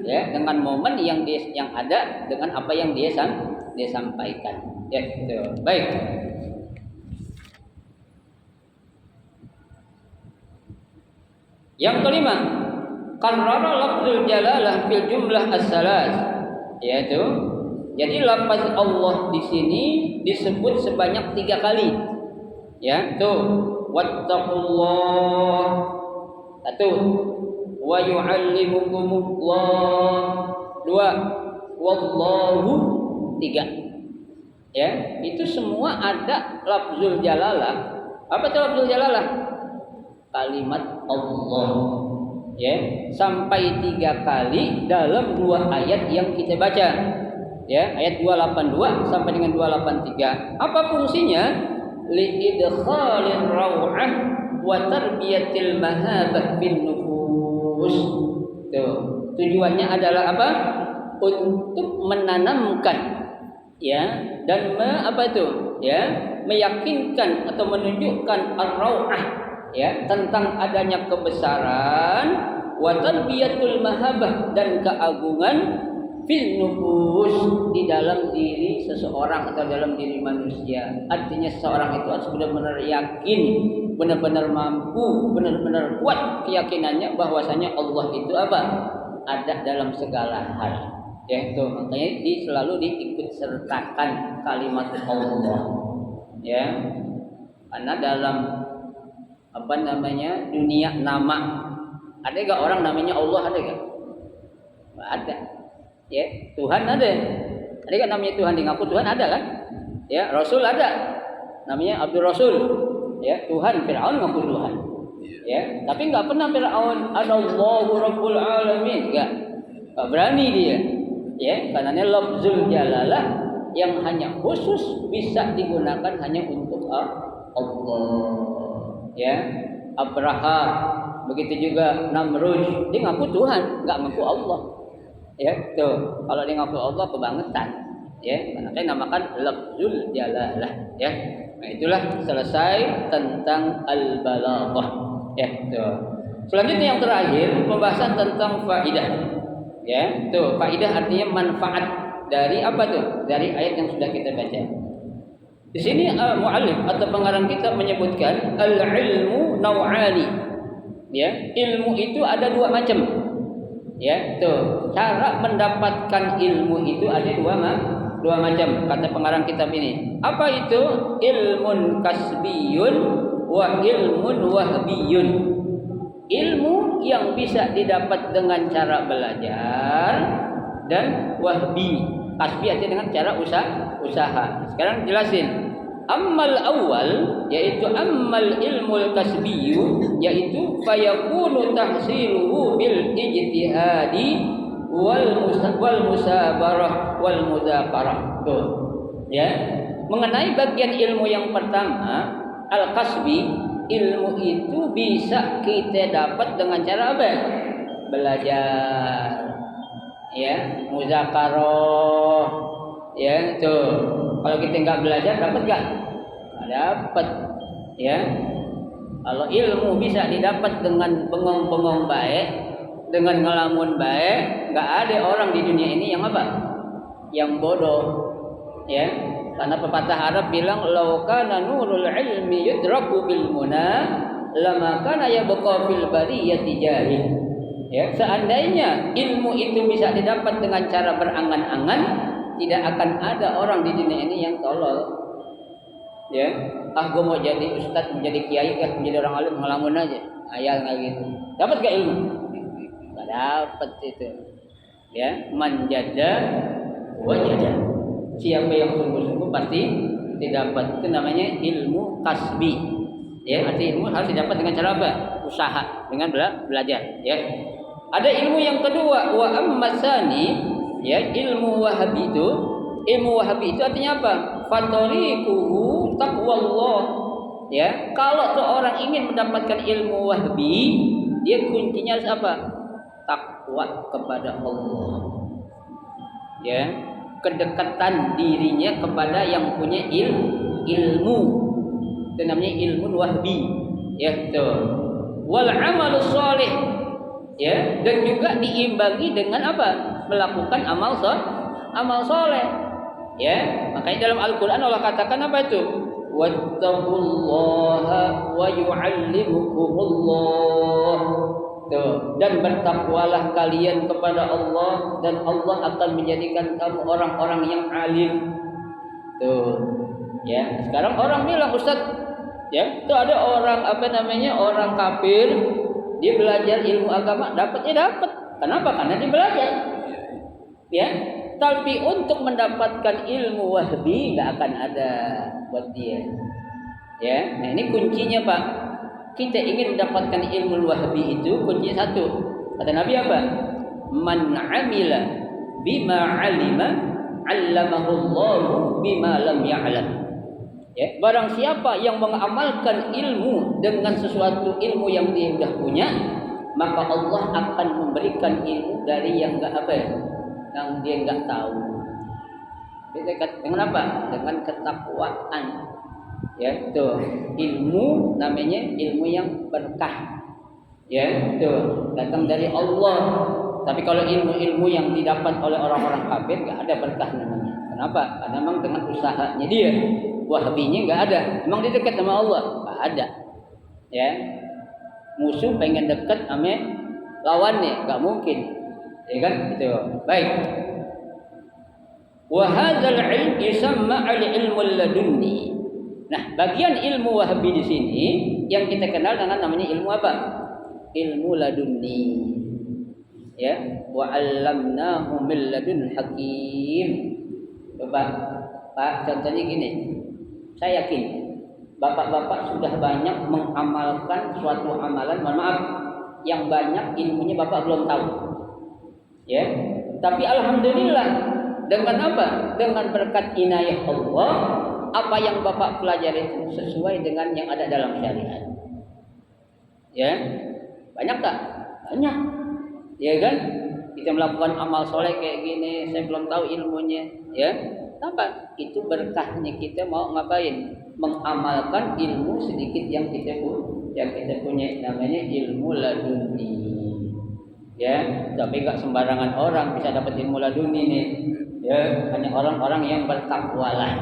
ya dengan momen yang ada dengan apa yang dia sampaikan. Ya, itu. Baik. Yang kelima, qarrara lafzul jalalah fil jumlah as-salas, yaitu jadi lafaz Allah di sini disebut sebanyak 3 kali. Ya, tuh wattaqullah. Satu, wa yu'allimukumullah. 2, wallahu. 3. Ya, itu semua ada lafzul jalalah. Apa itu lafzul jalalah? Kalimat Allah, ya, sampai 3 kali dalam 2 ayat yang kita baca, ya, ayat 282 sampai dengan 283. Apa fungsinya? Liidkhalir raw'ah wa tarbiyatil mahabah bin nufus. Tuh, tujuannya adalah apa? Untuk menanamkan, ya, dan apa itu? Ya, meyakinkan atau menunjukkan ar-raw'ah, ya, tentang adanya kebesaran, wa tarbiyatul mahabah, dan keagungan fil nufus, di dalam diri seseorang atau dalam diri manusia. Artinya seseorang itu harus benar-benar yakin, benar-benar mampu, benar-benar kuat keyakinannya bahwasanya Allah itu apa? Ada dalam segala hal. Ya, itu makanya selalu diikut sertakan kalimat Allah. Ya. Karena dalam apa namanya dunia nama, ada gak orang namanya Allah, ada gak? Nggak ada. Ya, Tuhan ada gak namanya Tuhan, ngaku Tuhan ada kan? Ya, Rasul ada namanya Abdul Rasul. Ya, Tuhan, Fir'aun ngaku Tuhan. Ya, tapi nggak pernah Fir'aun Allahu Rabbul Alamin, nggak berani dia. Ya, karena lafzul jalalah yang hanya khusus bisa digunakan hanya untuk Allah. Ya, Abraha, begitu juga Namrud, dia ngaku Tuhan, nggak ngaku Allah. Ya, tuh, kalau dia ngaku Allah kebangetan. Ya, makanya namakan lafzul jalalah. Ya, nah itulah selesai tentang al-balaghah. Ya, tuh. Selanjutnya yang terakhir pembahasan tentang faidah. Ya, tuh, faidah artinya manfaat dari apa tuh? Dari ayat yang sudah kita baca. Di sini muallif atau pengarang kitab menyebutkan al-ilmu naw'ani. Ya, ilmu itu ada 2 macam. Ya, tuh. Cara mendapatkan ilmu itu ada 2 macam kata pengarang kitab ini. Apa itu? Ilmun kasbiyun wa ilmun wahbiyun. Ilmu yang bisa didapat dengan cara belajar, dan wahbi. Kasbi artinya dengan cara usaha. Sekarang jelasin. Ammal awal, yaitu ammal ilmul kasbiyu, yaitu fayakunu tahsiluhu bil ijtihadi wal musabarah wal mudzakarah. Tuh. Ya. Mengenai bagian ilmu yang pertama, al-kasbi, ilmu itu bisa kita dapat dengan cara apa? Belajar. Ya, muzakarah. Ya, tuh. Kalau kita nggak belajar dapat nggak? Nggak dapat. Ya. Kalau ilmu bisa didapat dengan bengong-bengong baik, dengan ngelamun baik, nggak ada orang di dunia ini yang apa? Yang bodoh, ya. Karena pepatah Arab bilang, "Lau kana nurul ilmi yudraku bil muna, lama kana yabqa fil bariyati jahil." Ya, seandainya ilmu itu bisa didapat dengan cara berangan-angan, tidak akan ada orang di dunia ini yang tolol. Ya, gue mau jadi ustadz, mau jadi kiai, mau jadi orang alim, ngelamun aja, ayal nggak gitu. Dapat gak ilmu? Nggak dapat itu. Ya, manjada wajada. Siapa yang sungguh-sungguh pasti didapat. Itu namanya ilmu kasbi. Ya, arti ilmu harus didapat dengan cara apa? Usaha, dengan belajar. Ya. Ada ilmu yang kedua, wa ammasani, ya, ilmu wahabi itu. Ilmu wahabi itu artinya apa? Fatoriquhu taqwallah. Ya, kalau seorang ingin mendapatkan ilmu wahabi, dia kuncinya harus apa? Takwa kepada Allah. Ya, kedekatan dirinya kepada yang punya ilmu. Itu namanya ilmu wahabi. Ya, itu. Wal amalus shalih. Ya, dan juga diimbangi dengan apa? Melakukan amal soleh. Ya, makanya dalam Al-Quran Allah katakan apa itu? Wattaqullaha wa yu'allimukumullah. Tuh, dan bertakwalah kalian kepada Allah, dan Allah akan menjadikan kamu orang-orang yang alim. Tuh. Ya, sekarang orang bilang, Ustaz, ya, itu ada orang orang kafir. Dia belajar ilmu agama, dapat. Kenapa? Karena dia belajar. Ya, tapi untuk mendapatkan ilmu wahbi nggak akan ada buat dia. Ya, nah ini kuncinya Pak. Kita ingin mendapatkan ilmu wahbi itu kuncinya satu. Kata Nabi apa? Man amila bima alima, 'allamahu Allah bima lam ya'lam. Ya, barang siapa yang mengamalkan ilmu dengan sesuatu ilmu yang dia sudah punya, maka Allah akan memberikan ilmu dari yang enggak yang dia enggak tahu. Dengan apa? Dengan ketakwaan. Ya, itu ilmu namanya ilmu yang berkah. Ya, itu datang dari Allah. Tapi kalau ilmu-ilmu yang didapat oleh orang-orang kafir enggak ada berkah namanya. Kenapa? Karena memang dengan usahanya dia. Wahbinya nggak ada. Emang dia dekat sama Allah? Nggak ada. Ya, musuh pengen dekat sama lawannya, nggak mungkin. Ya kan? Itu. Baik. Wa hadzal ilm yusamma al-ilmu ladunni. Nah, bagian ilmu wahbi di sini yang kita kenal dengan namanya ilmu apa? Ilmu ladunni. Ya, wa 'allamnahu min ladun hakim. Coba Pak, contohnya gini. Saya yakin bapak-bapak sudah banyak mengamalkan suatu amalan, mohon maaf, yang banyak ilmunya bapak belum tahu. Ya, tapi alhamdulillah dengan apa? Dengan berkat inayah Allah, apa yang bapak pelajari itu sesuai dengan yang ada dalam syariat. Ya, banyak tak? Banyak. Ya kan? Kita melakukan amal soleh kayak gini, saya belum tahu ilmunya. Ya. Apa? Itu berkahnya kita mau ngapain? Mengamalkan ilmu sedikit yang kita punya, namanya ilmu laduni. Ya, tapi enggak sembarangan orang bisa dapat ilmu laduni nih. Ya, hanya orang-orang yang bertakwalah,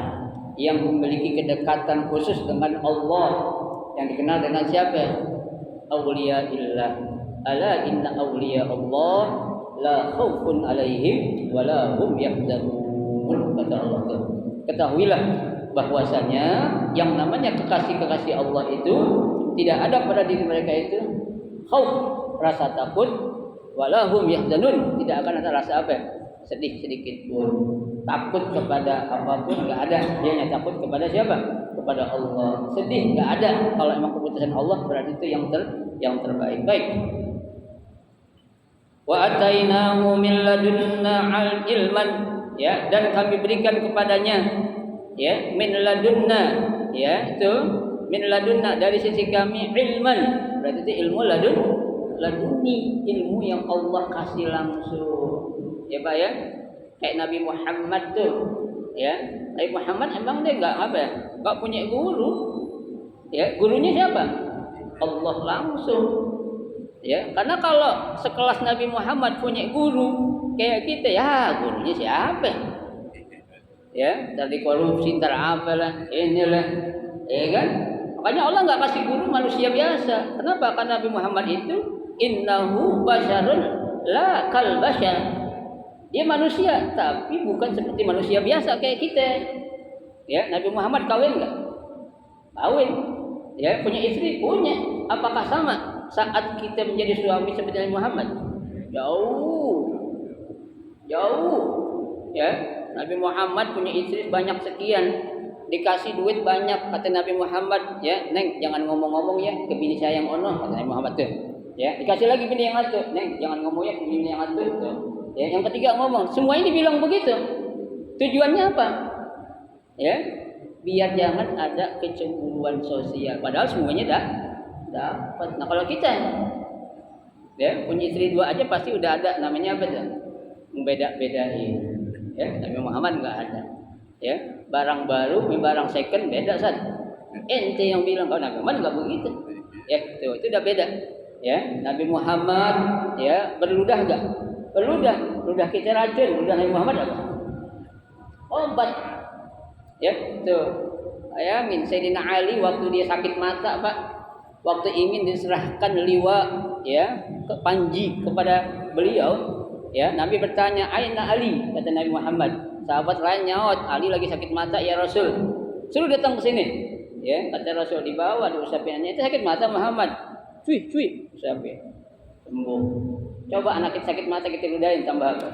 yang memiliki kedekatan khusus dengan Allah, yang dikenal dengan siapa? Auliyaillah. Ala inna auliya Allah la khaufun alaihim wa la hum yahzanun. Kata Allah, ketahuilah bahwasanya yang namanya kekasih-kekasih Allah itu tidak ada pada diri mereka itu khauf, rasa takut, walahum yahzanun, tidak akan ada rasa apa? Sedih sedikit pun. Takut kepada apapun enggak ada, dia hanya takut kepada siapa? Kepada Allah. Sedih enggak ada. Kalau memang keputusan Allah berarti itu yang terbaik. Baik. Wa atainahu min ladunna ilman, ya, dan kami berikan kepadanya, ya, min ladunna, ya, itu min ladunna dari sisi kami ilman, berarti itu ilmu laduni, ilmu yang Allah kasih langsung, ya Pak ya, kayak Nabi Muhammad tuh, ya, Nabi Muhammad emang dia enggak punya guru, ya, gurunya siapa? Allah langsung, Ya, karena kalau sekelas Nabi Muhammad punya guru kayak kita, ya gurunya siapa? Ya, dari korupsi, ntar apalah, inilah, ya kan? Makanya Allah nggak kasih guru manusia biasa. Kenapa? Karena Nabi Muhammad itu innahu basyarun la kal basyar. Dia manusia, tapi bukan seperti manusia biasa kayak kita. Ya, Nabi Muhammad kawin nggak? Kawin. Ya, punya istri? Punya. Apakah sama saat kita menjadi suami seperti Nabi Muhammad? Jauh. Jauh. Ya, Nabi Muhammad punya istri banyak sekian, dikasih duit banyak, kata Nabi Muhammad, ya, Neng jangan ngomong-ngomong ya ke bini saya yang ono, kata Nabi Muhammad tuh. Ya, dikasih lagi bini yang satu, Neng jangan ngomong ya ke bini yang satu tuh. Ya, yang ketiga ngomong, semuanya dibilang begitu. Tujuannya apa? Ya, biar jangan ada kecemburuan sosial. Padahal semuanya dah dapat. Nah, kalau kita ya punya istri dua aja pasti udah ada namanya apa tuh? Membeda-bedain. Ya, Nabi Muhammad enggak ada. Ya, barang baru, barang second beda San. Ente yang bilang kalau Nabi Muhammad enggak begitu. Ya, itu udah beda. Ya, Nabi Muhammad ya berludah enggak? Berludah. Ludah kita racun, ludah Nabi Muhammad apa? Obat. Ya, tuh. Bayangin Sayyidina Ali waktu dia sakit mata, Pak. Waktu ingin diserahkan liwa ya, ke panji kepada beliau, ya, Nabi bertanya, "Aina Ali?" kata Nabi Muhammad. Sahabat lain nyaut, "Ali lagi sakit mata ya Rasul." Suruh datang ke sini. Ya, kata Rasul, dibawa diusapinnya. Itu sakit mata Muhammad. Cuy, usapin. Sembuh. Coba anak kita sakit mata kita ludahin tambah apa?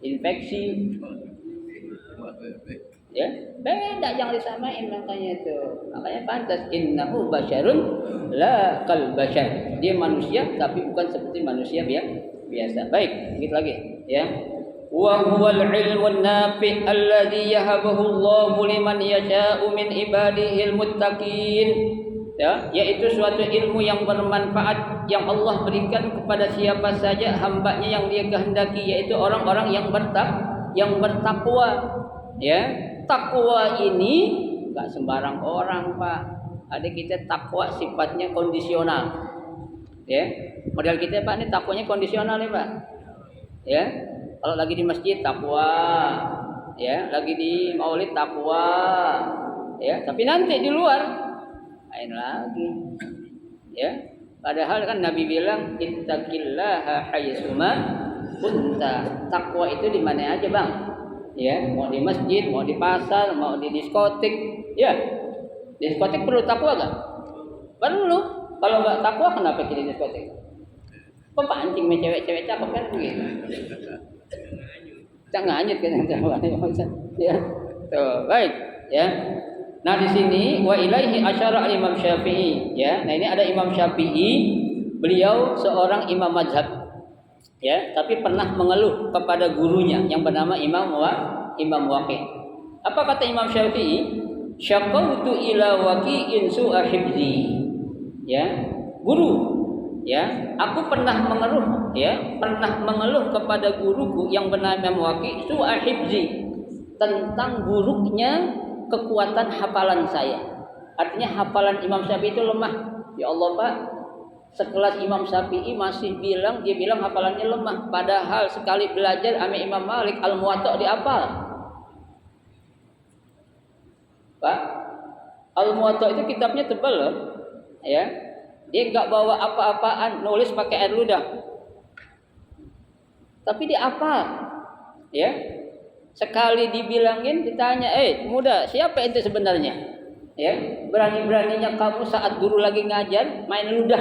Infeksi. Ya, beda jangan disamain makanya itu. Makanya pantas innahu basyarun la kal basyar. Dia manusia tapi bukan seperti manusia biasa. Baik, sedikit lagi ya. Wa huwal ilmun nafi' alladhi yahabuhu Allahu liman yasha'u min ibadihil muttaqin. Ya, yaitu suatu ilmu yang bermanfaat yang Allah berikan kepada siapa saja hamba-Nya yang Dia kehendaki, yaitu orang-orang yang bertakwa. Ya, takwa ini enggak sembarang orang, Pak. Ada kita takwa sifatnya kondisional. Ya, model kita Pak ini takwanya kondisional nih, Pak. Ya, kalau lagi di masjid takwa, ya, lagi di maulid takwa, ya, tapi nanti di luar lain lagi. Ya, padahal kan Nabi bilang ittaqillaha haitsuma kunta. Takwa itu di mana aja, Bang? Ya, mau di masjid, mau di pasar, mau di diskotik. Ya, diskotik perlu takwa enggak? Perlu. Kalau enggak takwa kenapa kita di diskotik? Pepancing cewek-cewek cakep kan begitu. Tak nganyut kan yang takwa. Ya. Tuh, baik, ya. Nah, di sini wa ilaihi asyara al-Imam Syafi'i, ya. Nah, ini ada Imam Syafi'i, beliau seorang imam mazhab. Ya, tapi pernah mengeluh kepada gurunya yang bernama Imam Waqi'. Apa kata Imam Syafi'i? Syaqautu ila Waqi'in su'a hifzi. Ya, guru. Ya, aku pernah mengeluh, ya, pernah mengeluh kepada guruku yang bernama Imam Waqi' su'a hifzi, tentang buruknya kekuatan hafalan saya. Artinya hafalan Imam Syafi'i itu lemah. Ya Allah, Pak, sekelas Imam Syafi'i masih dia bilang hafalannya lemah, padahal sekali belajar sama Imam Malik Al-Muwatta dihafal. Pak, Al-Muwatta itu kitabnya tebal loh. Ya. Dia enggak bawa apa-apaan, nulis pakai air ludah. Tapi dia hafal. Ya. Sekali dibilangin, ditanya, muda, siapa itu sebenarnya? Ya, berani-beraninya kamu saat guru lagi ngajar main ludah.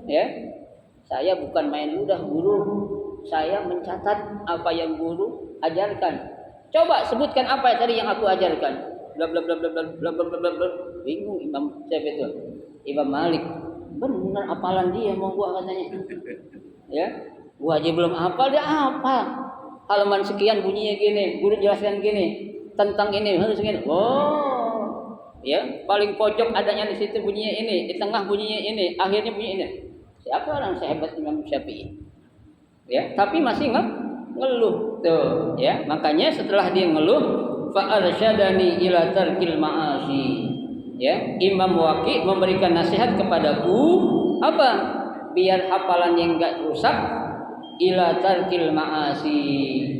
Ya, saya bukan main ludah, guru. Saya mencatat apa yang guru ajarkan. Coba sebutkan apa tadi yang aku ajarkan. Bla bla bla bla bla bla bla bla. Bingung Imam siapa itu? Imam Malik. Benar hafalan dia mau gua katanya. Ya, gua aja belum hafal, dia hafal. Halaman sekian bunyinya gini, guru jelaskan gini, tentang ini harus gini. Oh, ya, paling pojok adanya di situ bunyinya ini, di tengah bunyinya ini, akhirnya bunyi ini. Siapa orang sehebat Imam Syafi'i? Ya, tapi masih ngeluh tuh, ya. Makanya setelah dia ngeluh, fa arsyadani ila tarkil ma'asi. Ya, Imam Waqi memberikan nasihat kepadaku apa? Biar hafalannya enggak rusak, ila tarkil ma'asi,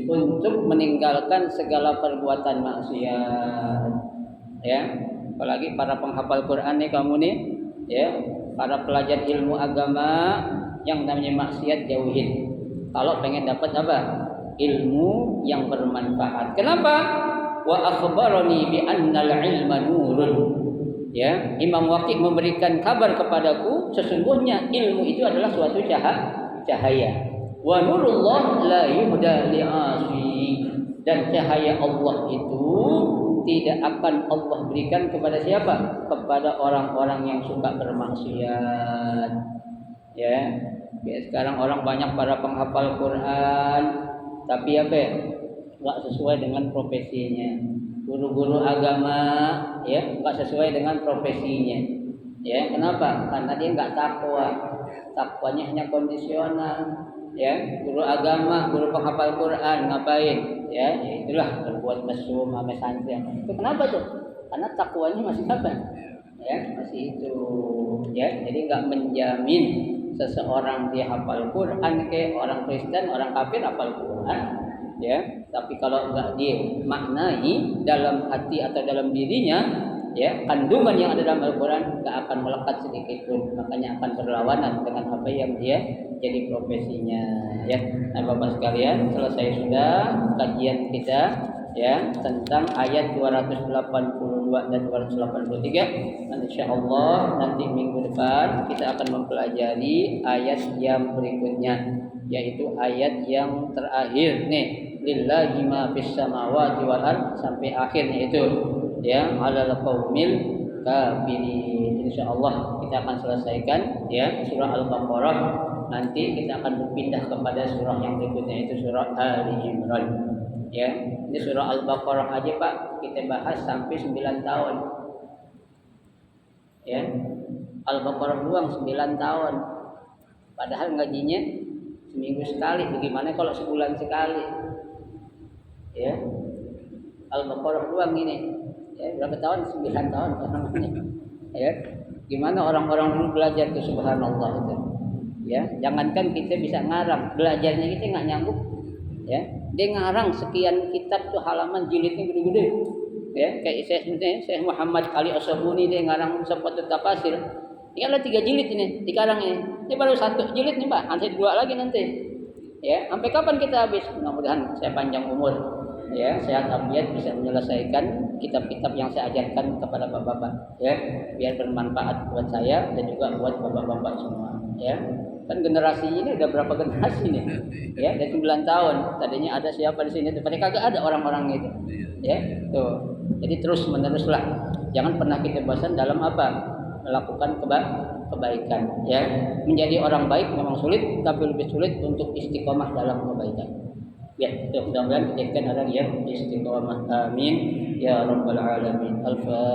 untuk meninggalkan segala perbuatan maksiat. Ya, apalagi para penghafal Quran nih kamu nih, ya, para pelajar ilmu agama yang namanya maksiat jauhin. Kalau pengen dapat apa? Ilmu yang bermanfaat. Kenapa? Wa akhbarani bi annal ilma nurun. Ya, Imam Waqi memberikan kabar kepadaku sesungguhnya ilmu itu adalah suatu cahaya. Wa nurullah la yuhda li'asi, dan cahaya Allah itu tidak akan Allah berikan kepada siapa? Kepada orang-orang yang suka bermaksiat. Ya, sekarang orang banyak para penghafal Quran, tapi apa? Enggak sesuai dengan profesinya. Guru-guru agama, ya, enggak sesuai dengan profesinya. Ya, kenapa? Karena dia enggak takwa. Takwanya hanya kondisional. Ya, guru agama, guru penghafal Quran ngapain? Ya, itulah berbuat mesum sama santri. Itu kenapa tuh? Karena takwanya masih apa? Ya, masih itu. Ya, jadi enggak menjamin seseorang dia hafal Quran ke orang Kristen, orang kafir hafal Quran. Ya, tapi kalau enggak dia maknai dalam hati atau dalam dirinya, ya, kandungan yang ada dalam Al-Quran enggak akan melekat sedikit pun, makanya akan berlawanan dengan apa yang dia jadi profesinya. Ya, nah, Bapak sekalian, selesai sudah kajian kita, ya, tentang ayat 282 dan 283. Dan insyaallah nanti minggu depan kita akan mempelajari ayat yang berikutnya, yaitu ayat yang terakhir nih, lillahi ma fis samawati wal ard, sampai akhirnya itu, ya, alal qaumil kafirin. Insyaallah kita akan selesaikan, ya, surah Al-Baqarah. Nanti kita akan berpindah kepada surah yang berikutnya, itu surah Ali Imran. Ya, ini surah Al-Baqarah aja Pak kita bahas sampai 9 tahun. Ya, Al-Baqarah doang 9 tahun. Padahal ngajinya seminggu sekali. Bagaimana kalau sebulan sekali? Ya, Al-Baqarah doang ini. Ya, berapa tahun? 9 tahun namanya. Ya, gimana orang-orang dulu belajar tuh, subhanallah itu. Ya, jangankan kita bisa ngarang, belajarnya kita nggak nyambung. Ya, dia ngarang sekian kitab tuh halaman jilidnya gede-gede. Ya, kayak Syekh Muhammad Ali As-Sabuni dia ngarang Safatul Tafasir. Ini ada 3 jilid ini dikarang ini. Ini baru 1 jilid nih Pak, nanti 2 lagi nanti. Ya, sampai kapan kita habis? Mudah-mudahan saya panjang umur. Ya, sehat afiat bisa menyelesaikan kitab-kitab yang saya ajarkan kepada bapak-bapak. Ya, biar bermanfaat buat saya dan juga buat bapak-bapak semua. Ya. Kan generasi ini udah berapa generasi nih? Ya, dari 9 tahun. Tadinya ada siapa di sini? Tapi kagak ada orang-orang itu. Ya, tuh. Jadi terus meneruslah. Jangan pernah kita bosan dalam apa? Melakukan kebaikan. Ya, menjadi orang baik memang sulit, tapi lebih sulit untuk istiqomah dalam kebaikan. Ya, mudah-mudahan kita orang yang istiqomah. Amin ya rabbal alamin. Al-Fatihah.